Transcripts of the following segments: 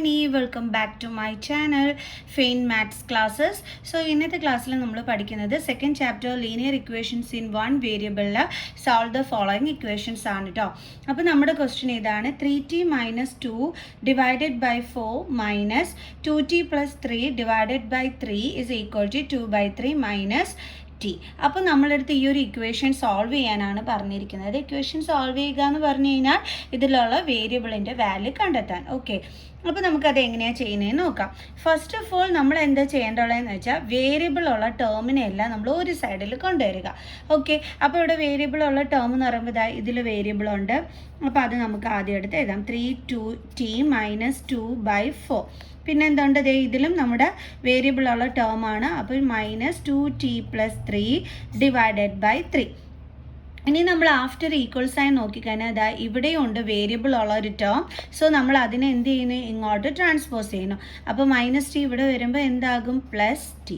Nandini. Welcome back to my channel fine maths classes. So ഇന്നത്തെ ക്ലാസ്സിൽ നമ്മൾ പഠിക്കുന്നത് second chapter linear equations in one വേരിയബിളിൽ സോൾവ് ദ ഫോളോയിങ് ഇക്വേഷൻസ് ആണ് കേട്ടോ. അപ്പോൾ നമ്മുടെ ക്വസ്റ്റ്യൻ ഇതാണ്: 3t - 2 divided by 4 minus 2t + 3 divided by 3 is equal to 2/3 minus t. അപ്പോൾ നമ്മളെടുത്ത് ഈ ഒരു ഇക്വേഷൻ സോൾവ് ചെയ്യാനാണ് പറഞ്ഞിരിക്കുന്നത്. ഇക്വേഷൻ സോൾവ് ചെയ്യുക എന്ന് പറഞ്ഞു കഴിഞ്ഞാൽ ഇതിലുള്ള വേരിയബിളിൻ്റെ വാല്യൂ കണ്ടെത്താൻ. ഓക്കെ, അപ്പോൾ നമുക്കത് എങ്ങനെയാണ് ചെയ്യുന്നതെന്ന് നോക്കാം. ഫസ്റ്റ് ഓഫ് ഓൾ നമ്മൾ എന്താ ചെയ്യേണ്ടതെന്ന് വെച്ചാൽ വേരിയബിളുള്ള ടേമിനെല്ലാം നമ്മൾ ഒരു സൈഡിൽ കൊണ്ടുവരിക. ഓക്കെ, അപ്പോൾ ഇവിടെ വേരിയബിളുള്ള ടേം എന്ന് പറയുമ്പോൾ ഇതിൽ വേരിയബിളുണ്ട്. അപ്പോൾ അത് നമുക്ക് ആദ്യം എടുത്ത് എഴുതാം. 3t - 2/4. പിന്നെ എന്തുണ്ട്, ഇതിലും നമ്മുടെ വേരിയബിളുള്ള ടേം ആണ്. അപ്പോൾ -2t + 3 ഡിവൈഡഡ് ബൈ 3. ഇനി നമ്മൾ ആഫ്റ്റർ ഈക്വൽ സൈൻ നോക്കിക്കഴിഞ്ഞാൽ ഇവിടെയുണ്ട് വേരിയബിൾ ഉള്ള ഒരു ടേം. സോ നമ്മൾ അതിനെ എന്ത് ചെയ്യുന്നു, ഇങ്ങോട്ട് ട്രാൻസ്പോസ് ചെയ്യുന്നു. അപ്പോൾ -t ഇവിടെ വരുമ്പോൾ എന്താകും, +t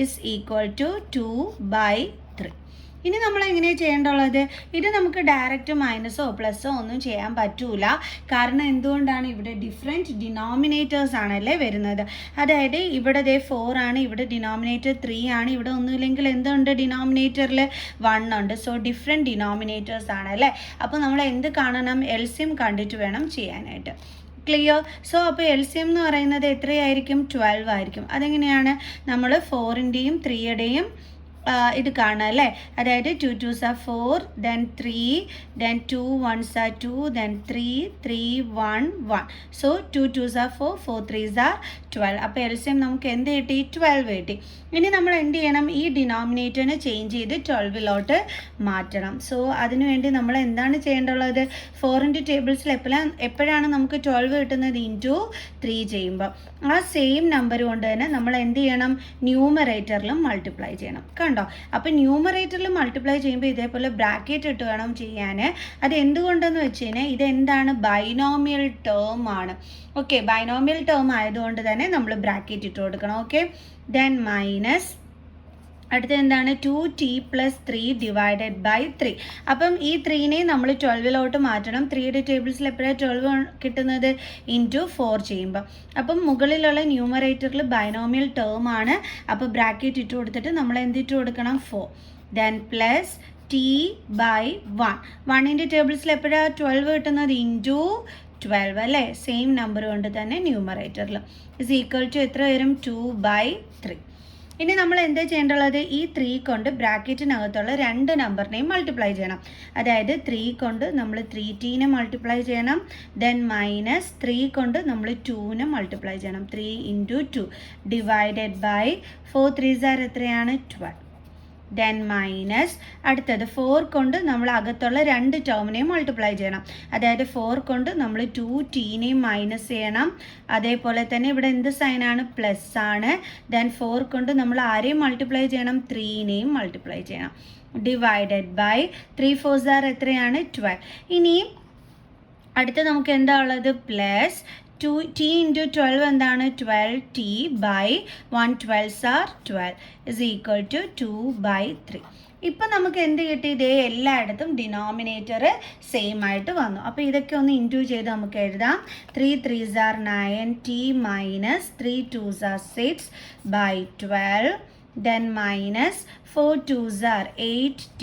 ഇസ് ഈക്വൽ ടു 2/3. ഇനി നമ്മൾ എങ്ങനെയാണ് ചെയ്യേണ്ടുള്ളത്? ഇത് നമുക്ക് ഡയറക്റ്റ് മൈനസോ പ്ലസ്സോ ഒന്നും ചെയ്യാൻ പറ്റൂല. കാരണം എന്തുകൊണ്ടാണ്, ഇവിടെ ഡിഫറെൻറ്റ് ഡിനോമിനേറ്റേഴ്സ് ആണല്ലേ വരുന്നത്. അതായത് ഇവിടെ 4 ആണ്, ഇവിടെ ഡിനോമിനേറ്റർ 3 ആണ്, ഇവിടെ ഒന്നുമില്ലെങ്കിൽ എന്തുണ്ട്, ഡിനോമിനേറ്ററിൽ 1 ഉണ്ട്. സോ ഡിഫറെൻറ്റ് ഡിനോമിനേറ്റേഴ്സ് ആണല്ലേ. അപ്പോൾ നമ്മൾ എന്ത് കാണണം, LCM കണ്ടിട്ട് വേണം ചെയ്യാനായിട്ട്. ക്ലിയർ? സോ അപ്പോൾ LCM എന്ന് പറയുന്നത് എത്രയായിരിക്കും, 12 ആയിരിക്കും. അതെങ്ങനെയാണ്, നമ്മൾ 4ൻ്റെയും 3യുടെയും ഇത് കാണാം അല്ലേ. അതായത് 2 2s are 4, then 3, then 2 1s are 2, then 3 3 1 1. So 2 2s are 4, 4 3s are 12. അപ്പോൾ LCM നമുക്ക് എന്ത് കിട്ടി, 12 കിട്ടി. ഇനി നമ്മൾ എന്ത് ചെയ്യണം, ഈ ഡിനോമിനേറ്ററിനെ ചേഞ്ച് ചെയ്ത് 12ലോട്ട് മാറ്റണം. സോ അതിനുവേണ്ടി നമ്മൾ എന്താണ് ചെയ്യേണ്ടുള്ളത്, 4ൻ്റെ ടേബിൾസിൽ എപ്പോഴാണ് നമുക്ക് 12 കിട്ടുന്നത്, ഇൻറ്റു 3 ചെയ്യുമ്പോൾ ആ സെയിം നമ്പർ കൊണ്ട് തന്നെ നമ്മൾ എന്ത് ചെയ്യണം, ന്യൂമറേറ്ററിലും മൾട്ടിപ്ലൈ ചെയ്യണം. കണ്ടോ? അപ്പോൾ ന്യൂമറേറ്ററിൽ മൾട്ടിപ്ലൈ ചെയ്യുമ്പോൾ ഇതേപോലെ ബ്രാക്കറ്റ് ഇട്ട് വേണം ചെയ്യാൻ. അത് എന്തുകൊണ്ടെന്ന് വെച്ച് കഴിഞ്ഞാൽ ഇതെന്താണ്, ബൈനോമിയൽ ടേം ആണ്. ഓക്കെ, ബൈനോമിയൽ ടേം ആയതുകൊണ്ട് തന്നെ നമ്മൾ ബ്രാക്കറ്റ് ഇട്ട് കൊടുക്കണം. ഓക്കെ, ദെൻ മൈനസ് അടുത്ത എന്താണ്, 2t + 3 ഡിവൈഡഡ് ബൈ 3. അപ്പം ഈ 3നെ നമ്മൾ 12ലോട്ട് മാറ്റണം. 3യുടെ ടേബിൾസിൽ എപ്പോഴാണ് 12 കിട്ടുന്നത്, ഇൻറ്റു 4 ചെയ്യുമ്പോൾ. അപ്പം മുകളിലുള്ള ന്യൂമറേറ്ററിൽ ബൈനോമിയൽ ടേം ആണ്. അപ്പോൾ ബ്രാക്കറ്റ് ഇട്ട് കൊടുത്തിട്ട് നമ്മൾ എന്തിട്ട് കൊടുക്കണം, 4. Then plus t/1. 1ൻ്റെ ടേബിൾസിൽ എപ്പോഴാണ് 12 കിട്ടുന്നത്, ഇൻറ്റു 12 അല്ലേ. സെയിം നമ്പർ കൊണ്ട് തന്നെ ന്യൂമറേറ്ററിൽ ഇസ് ഈക്വൽ ടു എത്ര വരും, 2/3. ഇനി നമ്മൾ എന്താ ചെയ്യേണ്ടുള്ളത്, ഈ 3 കൊണ്ട് ബ്രാക്കറ്റിനകത്തുള്ള 2 നമ്പറിനെയും മൾട്ടിപ്ലൈ ചെയ്യണം. അതായത് 3 കൊണ്ട് നമ്മൾ 3tനെ മൾട്ടിപ്ലൈ ചെയ്യണം. ദെൻ -3 കൊണ്ട് നമ്മൾ 2നെ മൾട്ടിപ്ലൈ ചെയ്യണം. 3 × 2 ഡിവൈഡഡ് ബൈ 4 3s are എത്രയാണ്, 12. ദെൻ മൈനസ് അടുത്തത് 4 കൊണ്ട് നമ്മൾ അകത്തുള്ള 2 ടേമിനെയും മൾട്ടിപ്ലൈ ചെയ്യണം. അതായത് 4 കൊണ്ട് നമ്മൾ 2tനെയും മൈനസ് ചെയ്യണം. അതേപോലെ തന്നെ ഇവിടെ എന്ത് സൈനാണ്, പ്ലസ് ആണ്. ദെൻ 4 കൊണ്ട് നമ്മൾ ആരെയും മൾട്ടിപ്ലൈ ചെയ്യണം, 3നെയും മൾട്ടിപ്ലൈ ചെയ്യണം. ഡിവൈഡഡ് ബൈ 3 4s are എത്രയാണ്, 12. ഇനി അടുത്ത നമുക്ക് എന്താ ഉള്ളത്, പ്ലസ് 2t × 12 എന്താണ്, 12t/1 12s are 12 is equal to 2/3. ഇപ്പം നമുക്ക് എന്ത് കിട്ടി, ഇതേ എല്ലായിടത്തും ഡിനോമിനേറ്റർ സെയിം ആയിട്ട് വന്നു. അപ്പോൾ ഇതൊക്കെ ഒന്ന് ഇൻറ്റു ചെയ്ത് നമുക്ക് എഴുതാം. 3 3s are 9, t - 3 2s are 6/12. Then minus 4 2s are 8t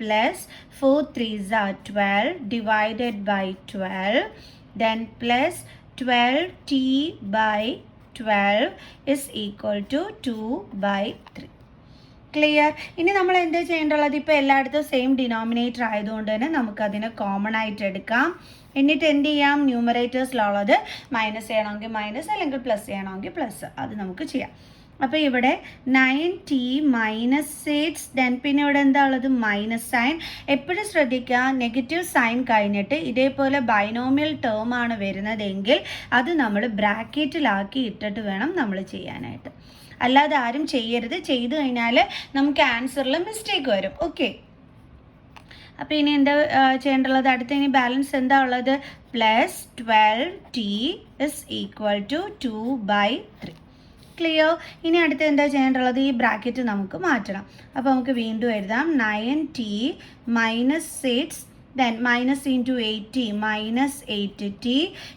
plus 4 3s are 12 divided by 12. Then plus 12t/12 is equal to 2/3. Clear? ഇനി നമ്മൾ എന്താ ചെയ്യേണ്ടുള്ളത്, ഇപ്പോൾ എല്ലായിടത്തും സെയിം ഡിനോമിനേറ്റർ ആയതുകൊണ്ട് തന്നെ നമുക്കതിനെ കോമൺ ആയിട്ട് എടുക്കാം. എന്നിട്ട് എന്ത് ചെയ്യാം, ന്യൂമറേറ്റേഴ്സിലുള്ളത് മൈനസ് ചെയ്യണമെങ്കിൽ മൈനസ്, അല്ലെങ്കിൽ പ്ലസ് ചെയ്യണമെങ്കിൽ പ്ലസ്, അത് നമുക്ക് ചെയ്യാം. അപ്പോൾ ഇവിടെ 9t - 6, ദെൻ പിന്നെ ഇവിടെ എന്താ ഉള്ളത്, മൈനസ് സൈൻ. എപ്പോഴും ശ്രദ്ധിക്കുക, നെഗറ്റീവ് സൈൻ കഴിഞ്ഞിട്ട് ഇതേപോലെ ബൈനോമിയൽ ടേം ആണ് വരുന്നതെങ്കിൽ അത് നമ്മൾ ബ്രാക്കറ്റിലാക്കി ഇട്ടിട്ട് വേണം നമ്മൾ ചെയ്യാനായിട്ട്. അല്ലാതെ ആരും ചെയ്യരുത്. ചെയ്തു കഴിഞ്ഞാൽ നമുക്ക് ആൻസറിൽ മിസ്റ്റേക്ക് വരും. ഓക്കെ, അപ്പോൾ ഇനി എന്താ ചെയ്യേണ്ടുള്ളത്, അടുത്ത ഇനി ബാലൻസ് എന്താ ഉള്ളത്, plus 12t is equal to 2/3. Clear? ഇനി അടുത്ത് എന്താ ചെയ്യേണ്ടുള്ളത്, ഈ ബ്രാക്കറ്റ് നമുക്ക് മാറ്റണം. അപ്പോൾ നമുക്ക് വീണ്ടും എഴുതാം 9t - 6 then minus into 8t minus 8t.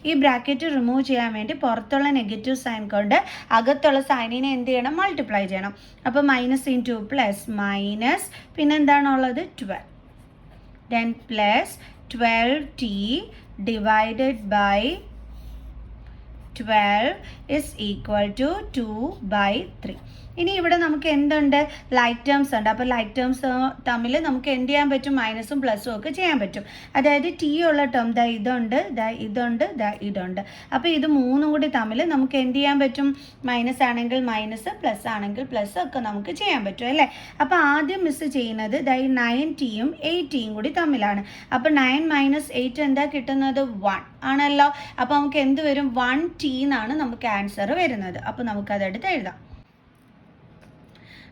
ഈ ബ്രാക്കറ്റ് റിമൂവ് ചെയ്യാൻ വേണ്ടി പുറത്തുള്ള നെഗറ്റീവ് സൈൻ കൊണ്ട് അകത്തുള്ള സൈനിനെ എന്ത് ചെയ്യണം, മൾട്ടിപ്ലൈ ചെയ്യണം. അപ്പോൾ മൈനസ് ഇൻറ്റു പ്ലസ് മൈനസ് പിന്നെന്താണുള്ളത് 12, then plus 12t divided by 12 is equal to 2/3. ഇനി ഇവിടെ നമുക്ക് എന്തുണ്ട്, ലൈക്ക് ടേംസ് ഉണ്ട്. അപ്പോൾ ലൈക്ക് ടേംസ് തമ്മിൽ നമുക്ക് എന്ത് ചെയ്യാൻ പറ്റും, മൈനസും പ്ലസും ഒക്കെ ചെയ്യാൻ പറ്റും. അതായത് ടി ഉള്ള ടേം ദാ ഇതുണ്ട്, ദാ ഇതുണ്ട്, ദാ ഇതുണ്ട്. അപ്പോൾ ഇത് മൂന്നും കൂടി തമ്മിൽ നമുക്ക് എന്ത് ചെയ്യാൻ പറ്റും, മൈനസ് ആണെങ്കിൽ മൈനസ്, പ്ലസ് ആണെങ്കിൽ പ്ലസ് ഒക്കെ നമുക്ക് ചെയ്യാൻ പറ്റും അല്ലേ. അപ്പോൾ ആദ്യം മിസ് ചെയ്യുന്നത് ദാ ഈ 9tയും 8tയും കൂടി തമ്മിലാണ്. അപ്പോൾ 9 മൈനസ് 8 എന്താ കിട്ടുന്നത്, 1 ആണല്ലോ. അപ്പോൾ നമുക്ക് എന്ത് വരും, 1t എന്നാണ് നമുക്ക് ആൻസർ വരുന്നത്. അപ്പോൾ നമുക്കതെടുത്ത് എഴുതാം.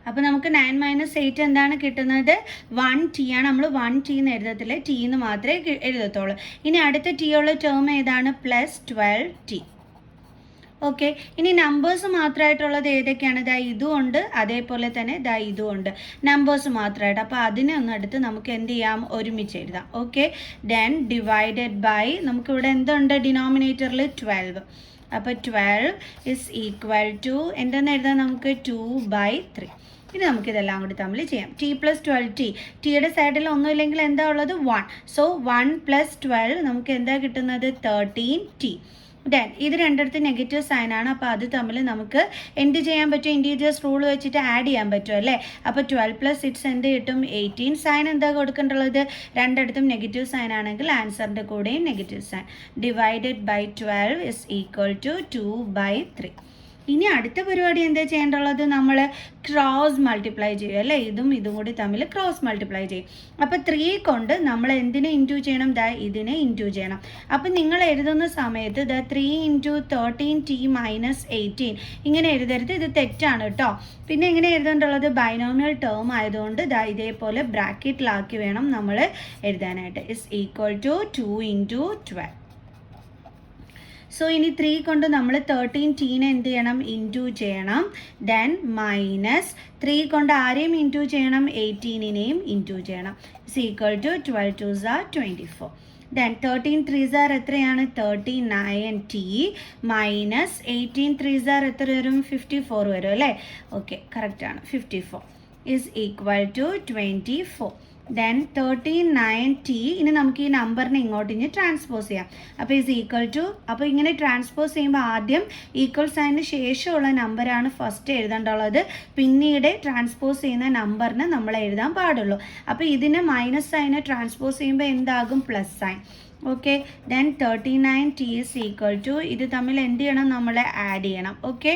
അപ്പോൾ നമുക്ക് 9 മൈനസ് 8 എന്താണ് കിട്ടുന്നത്, 1t ആണ്. നമ്മൾ 1t എന്ന് എഴുതത്തില്ല, t എന്ന് മാത്രമേ എഴുതത്തുള്ളൂ. ഇനി അടുത്ത t ഉള്ള ടേം ഏതാണ്, പ്ലസ് 12t. ഓക്കെ, ഇനി നമ്പേഴ്സ് മാത്രമായിട്ടുള്ളത് ഏതൊക്കെയാണ്, ദാ ഇതും ഉണ്ട്, അതേപോലെ തന്നെ ദാ ഇതും ഉണ്ട്, നമ്പേഴ്സ് മാത്രമായിട്ട്. അപ്പോൾ അതിനെ ഒന്ന് എടുത്ത് നമുക്ക് എന്ത് ചെയ്യാം, ഒരുമിച്ച് എഴുതാം. ഓക്കെ, ദെൻ ഡിവൈഡഡ് ബൈ നമുക്കിവിടെ എന്തുണ്ട്, ഡിനോമിനേറ്ററിൽ 12. അപ്പോൾ 12 ഇസ് ഈക്വൽ ടു എന്തെന്ന് എഴുതാം, നമുക്ക് 2/3. ഇനി നമുക്കിതെല്ലാം കൂടി തമ്മിൽ ചെയ്യാം. t പ്ലസ് 12t, ടിയുടെ സൈഡിൽ ഒന്നുമില്ലെങ്കിൽ എന്താ ഉള്ളത്, 1. സോ 1 പ്ലസ് 12 നമുക്ക് എന്താ കിട്ടുന്നത്, 13t. ദെൻ ഇത് രണ്ടിടത്ത് നെഗറ്റീവ് സൈൻ ആണ്. അപ്പോൾ അത് തമ്മിൽ നമുക്ക് എന്ത് ചെയ്യാൻ പറ്റും, ഇൻറ്റീജേഴ്സ് റൂൾ വെച്ചിട്ട് ആഡ് ചെയ്യാൻ പറ്റും അല്ലേ. അപ്പോൾ 12 പ്ലസ് 6 എന്ത് കിട്ടും, 18. സൈൻ എന്താ കൊടുക്കേണ്ടുള്ളത്, രണ്ടിടത്തും നെഗറ്റീവ് സൈൻ ആണെങ്കിൽ ആൻസറിൻ്റെ കൂടെയും negative sign. Divided by 12 is equal to 2/3. ഇനി അടുത്ത പരിപാടി എന്താ ചെയ്യേണ്ടുള്ളത്, നമ്മൾ ക്രോസ് മൾട്ടിപ്ലൈ ചെയ്യും അല്ലേ. ഇതും ഇതും കൂടി തമ്മിൽ ക്രോസ് മൾട്ടിപ്ലൈ ചെയ്യും. അപ്പോൾ 3 കൊണ്ട് നമ്മൾ എന്തിനെ ഇൻറ്റു ചെയ്യണം, ദാ ഇതിനെ ഇൻറ്റു ചെയ്യണം. അപ്പം നിങ്ങൾ എഴുതുന്ന സമയത്ത് ദാ 3 × 13t മൈനസ് 18 ഇങ്ങനെ എഴുതരുത്, ഇത് തെറ്റാണ് കേട്ടോ. പിന്നെ എങ്ങനെ എഴുതേണ്ടുള്ളത്, ബൈനോമിയൽ ടേം ആയതുകൊണ്ട് ദാ ഇതേപോലെ ബ്രാക്കറ്റിലാക്കി വേണം നമ്മൾ എഴുതാനായിട്ട്. Is equal to 2 × 12. സോ ഇനി 3 കൊണ്ട് നമ്മൾ 13tനെ എന്ത് ചെയ്യണം, ഇൻറ്റു ചെയ്യണം. ദെൻ മൈനസ് 3 കൊണ്ട് ആരെയും ഇൻറ്റു ചെയ്യണം, 18നെയും ഇൻറ്റു ചെയ്യണം. Is equal to 12 2s are 24. Then 13 3s are എത്രയാണ്, 39t മൈനസ് 18 3s are എത്ര വരും, 54 വരും അല്ലേ. ഓക്കെ, കറക്റ്റാണ്, 54 is equal to 24. Then 39t. ഇനി നമുക്ക് ഈ നമ്പറിനെ ഇങ്ങോട്ട് ഇനി ട്രാൻസ്പോസ് ചെയ്യാം. അപ്പോൾ ഈസ് ഈക്വൽ ടു, അപ്പോൾ ഇങ്ങനെ ട്രാൻസ്പോസ് ചെയ്യുമ്പോൾ ആദ്യം ഈക്വൽ സൈനിന് ശേഷമുള്ള നമ്പറാണ് ഫസ്റ്റ് എഴുതേണ്ടുള്ളത്, പിന്നീട് ട്രാൻസ്പോസ് ചെയ്യുന്ന നമ്പറിന് നമ്മൾ എഴുതാൻ പാടുള്ളൂ. അപ്പോൾ ഇതിന് മൈനസ് സൈന് ട്രാൻസ്പോസ് ചെയ്യുമ്പോൾ എന്താകും, plus sign. Okay, then 39t is equal to, ഇത് തമ്മിൽ എന്ത് ചെയ്യണം, നമ്മൾ ആഡ് ചെയ്യണം. ഓക്കെ,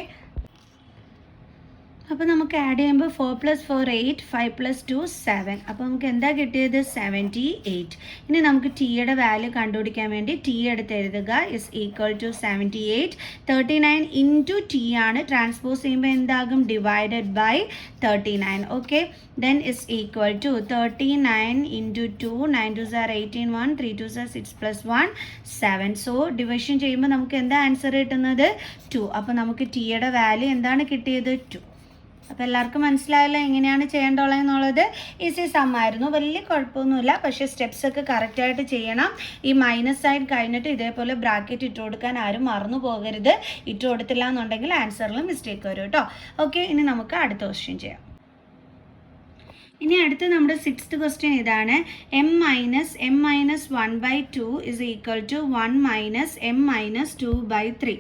അപ്പോൾ നമുക്ക് ആഡ് ചെയ്യുമ്പോൾ 4 + 4 8, 5 + 2 7. അപ്പോൾ നമുക്ക് എന്താ കിട്ടിയത്, 78. ഇനി നമുക്ക് ടിയുടെ വാല്യൂ കണ്ടുപിടിക്കാൻ വേണ്ടി ടി എടുത്ത് എഴുതുക. Is equal to 78. 39 into T ആണ്, ട്രാൻസ്പോസ് ചെയ്യുമ്പോൾ എന്താകും, divided by 39. Okay, then is equal to 39 into 2, 9 2s are 18, 1 3 2s are 6 + 1 7. So division ചെയ്യുമ്പോൾ നമുക്ക് എന്താ ആൻസർ കിട്ടുന്നത്, 2. അപ്പോൾ നമുക്ക് ടിയുടെ വാല്യൂ എന്താണ് കിട്ടിയത്, 2. അപ്പോൾ എല്ലാവർക്കും മനസ്സിലായല്ലോ എങ്ങനെയാണ് ചെയ്യേണ്ടുള്ളതെന്നുള്ളത്. ഈസി സമ്മായിരുന്നു, വലിയ കുഴപ്പമൊന്നുമില്ല. പക്ഷേ സ്റ്റെപ്സൊക്കെ കറക്റ്റായിട്ട് ചെയ്യണം. ഈ മൈനസ് സൈൻ കഴിഞ്ഞിട്ട് ഇതേപോലെ ബ്രാക്കറ്റ് ഇട്ട് കൊടുക്കാൻ ആരും മറന്നു പോകരുത്. ഇട്ട് കൊടുത്തില്ല എന്നുണ്ടെങ്കിൽ ആൻസറിൽ മിസ്റ്റേക്ക് വരും കേട്ടോ. ഓക്കെ, ഇനി നമുക്ക് അടുത്ത ക്വസ്റ്റ്യൻ ചെയ്യാം. ഇനി അടുത്ത് നമ്മുടെ 6th ക്വസ്റ്റ്യൻ ഇതാണ്. m - 1/2 is equal to 1 - m - 2/3.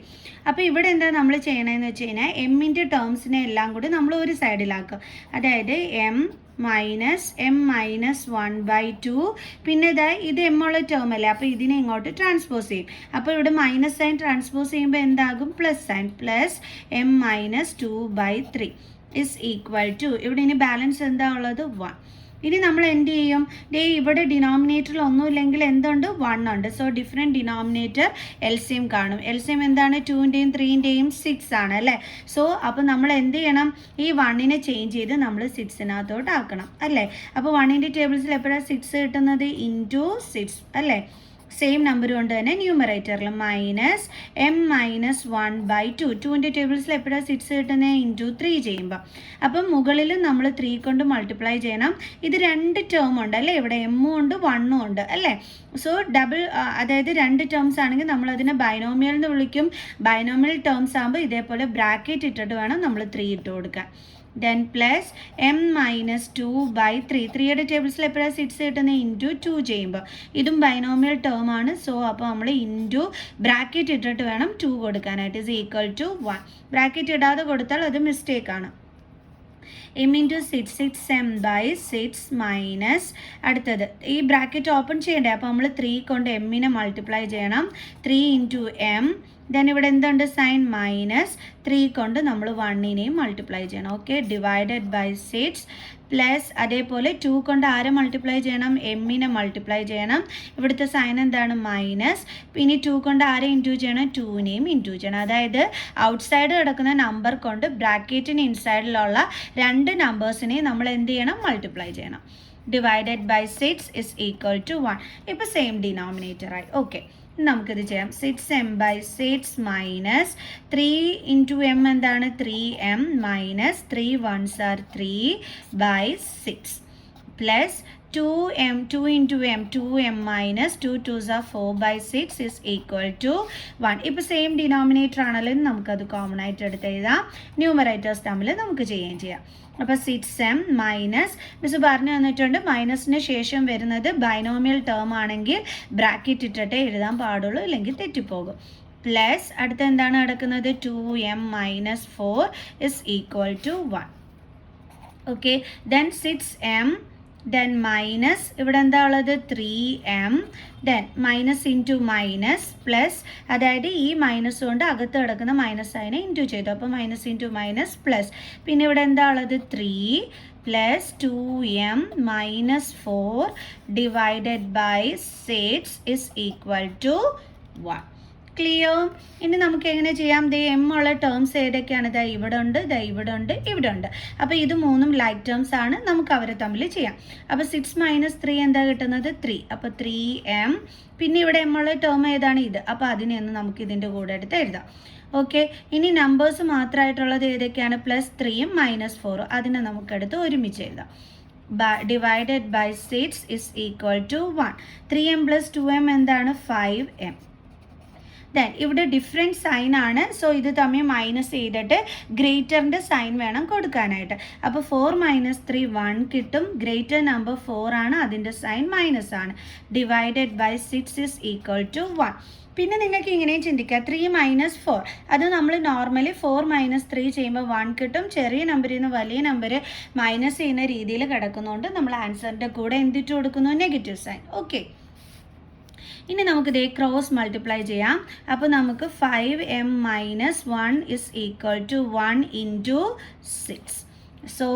അപ്പോൾ ഇവിടെ എന്താ നമ്മൾ ചെയ്യണമെന്ന് വെച്ച് കഴിഞ്ഞാൽ എമ്മിൻ്റെ ടേംസിനെ എല്ലാം കൂടി നമ്മൾ ഒരു സൈഡിലാക്കും. അതായത് m - m - 1/2. പിന്നെ ഇത് m ഉള്ള ടേം അല്ലേ, അപ്പോൾ ഇതിനെ ഇങ്ങോട്ട് ട്രാൻസ്പോസ് ചെയ്യും. അപ്പോൾ ഇവിടെ മൈനസ് സൈൻ ട്രാൻസ്പോസ് ചെയ്യുമ്പോൾ എന്താകും, plus sign, plus m - 2/3 is equal to, ഇവിടെ ഇനി ബാലൻസ് എന്താ ഉള്ളത്, 1. ഇനി നമ്മൾ എന്ത് ചെയ്യും, ഇവിടെ ഡിനോമിനേറ്ററിൽ ഒന്നുമില്ലെങ്കിൽ എന്തുണ്ട്, 1 ഉണ്ട്. സോ ഡിഫറെൻറ്റ് ഡിനോമിനേറ്റർ എൽസിയം കാണും. എൽസിയം എന്താണ്, 2ൻ്റെയും 3ൻ്റെയും 6 ആണ് അല്ലേ. സോ അപ്പോൾ നമ്മൾ എന്ത് ചെയ്യണം, ഈ 1നെ ചേഞ്ച് ചെയ്ത് നമ്മൾ 6-നകത്തോട്ട് ആക്കണം അല്ലേ. അപ്പോൾ 1ൻ്റെ ടേബിൾസിൽ എപ്പോഴാണ് 6 കിട്ടുന്നത്, ഇൻറ്റു 6 അല്ലേ. സെയിം നമ്പർ കൊണ്ട് തന്നെ ന്യൂമറേറ്ററിൽ മൈനസ് എം മൈനസ് 1/2. 2ൻ്റെ ടേബിൾസിൽ എപ്പോഴാണ് 6 കിട്ടുന്നത്? ഇൻറ്റു 3 ചെയ്യുമ്പോൾ. അപ്പം മുകളിലും നമ്മൾ 3 കൊണ്ട് മൾട്ടിപ്ലൈ ചെയ്യണം. ഇത് 2 ടേം ഉണ്ട് അല്ലേ, ഇവിടെ എമ്മും ഉണ്ട് 1ഉം ഉണ്ട് അല്ലേ. സോ ഡബിൾ, അതായത് 2 ടേംസ് ആണെങ്കിൽ നമ്മളതിനെ ബൈനോമിയൽ എന്ന് വിളിക്കും. ബൈനോമിയൽ ടേംസ് ആകുമ്പോൾ ഇതേപോലെ ബ്രാക്കറ്റ് ഇട്ടിട്ട് വേണം നമ്മൾ 3 ഇട്ട് കൊടുക്കാൻ. Then plus M minus 2/3. 3യുടെ ടേബിൾസിൽ എപ്പോഴാണ് 6 കിട്ടുന്നത്? ഇൻറ്റു 2 ചെയ്യുമ്പോൾ. ഇതും ബൈനോമിയൽ ടേം ആണ്. സോ അപ്പോൾ നമ്മൾ ഇൻറ്റു ബ്രാക്കറ്റ് ഇട്ടിട്ട് വേണം 2 കൊടുക്കാനായിട്ട്. Is equal to 1. ബ്രാക്കറ്റ് ഇടാതെ കൊടുത്താൽ അത് മിസ്റ്റേക്കാണ്. എം ഇൻറ്റു 6m/6 മൈനസ്, അടുത്തത് ഈ ബ്രാക്കറ്റ് ഓപ്പൺ ചെയ്യണ്ടേ, അപ്പോൾ നമ്മൾ 3 കൊണ്ട് എമ്മിനെ മൾട്ടിപ്ലൈ ചെയ്യണം. 3 ഇൻറ്റു എം, ദെൻ ഇവിടെ എന്തുണ്ട്? സൈൻ മൈനസ് 3 കൊണ്ട് നമ്മൾ 1നെയും മൾട്ടിപ്ലൈ ചെയ്യണം. ഓക്കെ, ഡിവൈഡഡ് ബൈ 6 പ്ലസ്, അതേപോലെ 2 കൊണ്ട് ആരെ മൾട്ടിപ്ലൈ ചെയ്യണം? എമ്മിനെ മൾട്ടിപ്ലൈ ചെയ്യണം. ഇവിടുത്തെ സൈൻ എന്താണ്? മൈനസ്. പിന്നെ 2 കൊണ്ട് ആരെ ഇൻറ്റു ചെയ്യണം? 2നെയും ഇൻറ്റു ചെയ്യണം. അതായത് ഔട്ട്സൈഡ് കിടക്കുന്ന നമ്പർ കൊണ്ട് ബ്രാക്കറ്റിന് ഇൻസൈഡിലുള്ള 2 നമ്പേഴ്സിനെയും നമ്മൾ എന്ത് ചെയ്യണം? മൾട്ടിപ്ലൈ ചെയ്യണം. Divided by 6 is equal to 1. ഇപ്പോൾ സെയിം ഡിനോമിനേറ്ററായി. ഓക്കെ, നമുക്കിത് ചെയ്യാം. 6m/6 മൈനസ് 3 ഇൻറ്റു എം എന്താണ്? 3m minus 3 1s are 3/6 plus 2m, 2 into M 2m minus 2 2s are 4/6 is equal to 1. ഇപ്പോൾ സെയിം ഡിനോമിനേറ്റർ ആണല്ലോ, നമുക്കത് കോമൺ ആയിട്ട് എടുത്ത് എഴുതാം. ന്യൂമറേറ്റേഴ്സ് തമ്മിൽ നമുക്ക് ചെയ്യുകയും ചെയ്യാം. അപ്പോൾ 6m മൈനസ്, മിസ് പറഞ്ഞു തന്നിട്ടുണ്ട് മൈനസിന് ശേഷം വരുന്നത് ബൈനോമിയൽ ടേം ആണെങ്കിൽ ബ്രാക്കറ്റ് ഇട്ടിട്ടേ എഴുതാൻ പാടുള്ളൂ, ഇല്ലെങ്കിൽ തെറ്റിപ്പോകും. പ്ലസ് അടുത്ത എന്താണ് നടക്കുന്നത്? 2m minus 4 is equal to 1. Okay, then 6m, then minus ഇവിടെ എന്താ ഉള്ളത്? 3m, then minus into minus plus, അതായത് ഈ മൈനസ് കൊണ്ട് അകത്ത് കിടക്കുന്ന മൈനസ് അതിനെ ഇൻറ്റു ചെയ്തു. അപ്പോൾ മൈനസ് ഇൻറ്റു മൈനസ് പ്ലസ്, പിന്നെ ഇവിടെ എന്താ ഉള്ളത്? 3 plus 2m minus 4 divided by 6 is equal to 1. Clear? ഇനി നമുക്ക് എങ്ങനെ ചെയ്യാം? ദേ എം ഉള്ള ടേംസ് ഏതൊക്കെയാണ്? ദാ ഇവിടെ ഉണ്ട്, ദാ ഇവിടെ ഉണ്ട്, ഇവിടെ ഉണ്ട്. അപ്പോൾ ഇത് മൂന്നും ലൈക്ക് ടേംസ് ആണ്, നമുക്ക് അവരെ തമ്മിൽ ചെയ്യാം. അപ്പോൾ 6 മൈനസ് 3 എന്താ കിട്ടുന്നത്? 3. അപ്പോൾ 3m, പിന്നെ ഇവിടെ എം ഉള്ള ടേം ഏതാണ്? ഇത്. അപ്പോൾ അതിനെയൊന്ന് നമുക്ക് ഇതിൻ്റെ കൂടെ എടുത്ത് എഴുതാം. ഓക്കെ, ഇനി നമ്പേഴ്സ് മാത്രമായിട്ടുള്ളത് ഏതൊക്കെയാണ്? പ്ലസ് 3ഉം മൈനസ് 4ഉം. അതിനെ നമുക്കെടുത്ത് ഒരുമിച്ച് എഴുതാം. Divided by 6 is equal to 1. 3m plus 2m എന്താണ്? 5m. ദെൻ ഇവിടെ ഡിഫറെൻറ്റ് സൈൻ ആണ്. സോ ഇത് തമ്മിൽ മൈനസ് ചെയ്തിട്ട് ഗ്രേറ്ററിൻ്റെ സൈൻ വേണം കൊടുക്കാനായിട്ട്. അപ്പോൾ 4 മൈനസ് 3 1 കിട്ടും. ഗ്രേറ്റർ നമ്പർ 4 ആണ്, അതിൻ്റെ സൈൻ മൈനസ് ആണ്. Divided by 6 is equal to 1. പിന്നെ നിങ്ങൾക്ക് ഇങ്ങനെയും ചിന്തിക്കാം, 3 മൈനസ് 4, അത് നമ്മൾ നോർമലി 4 മൈനസ് 3 ചെയ്യുമ്പോൾ 1 കിട്ടും. ചെറിയ നമ്പറിൽ നിന്ന് വലിയ നമ്പർ മൈനസ് ചെയ്യുന്ന രീതിയിൽ കിടക്കുന്നതുകൊണ്ട് നമ്മൾ ആൻസറിൻ്റെ കൂടെ എന്തിട്ട് കൊടുക്കുന്നു? Negative sign. ഓക്കെ, ഇനി നമുക്ക് ഇതേ ക്രോസ് മൾട്ടിപ്ലൈ ചെയ്യാം. അപ്പോൾ നമുക്ക് 5m minus 1 is equal to 1 into 6. So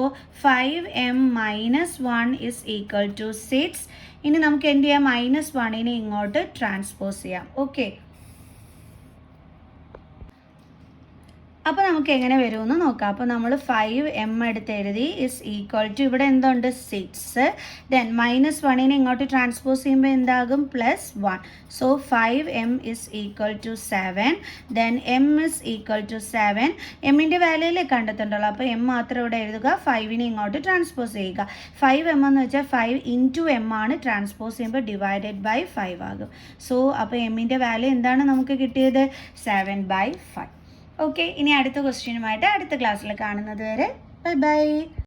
5m minus 1 is equal to 6. ഇനി നമുക്ക് എന്ത് ചെയ്യാം? മൈനസ് 1നെ ഇങ്ങോട്ട് ട്രാൻസ്പോസ് ചെയ്യാം. ഓക്കെ, അപ്പോൾ നമുക്ക് എങ്ങനെ വരുമെന്ന് നോക്കാം. അപ്പോൾ നമ്മൾ 5m എടുത്ത് എഴുതി ഇസ് ഈക്വൽ ടു, ഇവിടെ എന്തുണ്ട്? 6. ദെൻ മൈനസ് 1നെ ഇങ്ങോട്ട് ട്രാൻസ്പോസ് ചെയ്യുമ്പോൾ എന്താകും? Plus 1. So 5m is equal to 7. Then m is equal to 7. എമ്മിൻ്റെ വാല്യൂയിലേ കണ്ടെത്തുന്നുള്ളൂ. അപ്പോൾ m മാത്രം ഇവിടെ എഴുതുക, 5നെ ഇങ്ങോട്ട് ട്രാൻസ്പോസ് ചെയ്യുക. 5m എന്ന് വെച്ചാൽ 5 ഇൻറ്റു m ആണ്, ട്രാൻസ്പോസ് ചെയ്യുമ്പോൾ ഡിവൈഡഡ് ബൈ 5 ആകും. സോ അപ്പോൾ എമ്മിൻ്റെ വാല്യൂ എന്താണ് നമുക്ക് കിട്ടിയത്? 7/5. ഓക്കെ, ഇനി അടുത്ത ക്വസ്റ്റ്യനുമായിട്ട് അടുത്ത ക്ലാസ്സിൽ കാണുന്നത് വരെ ബൈ ബൈ.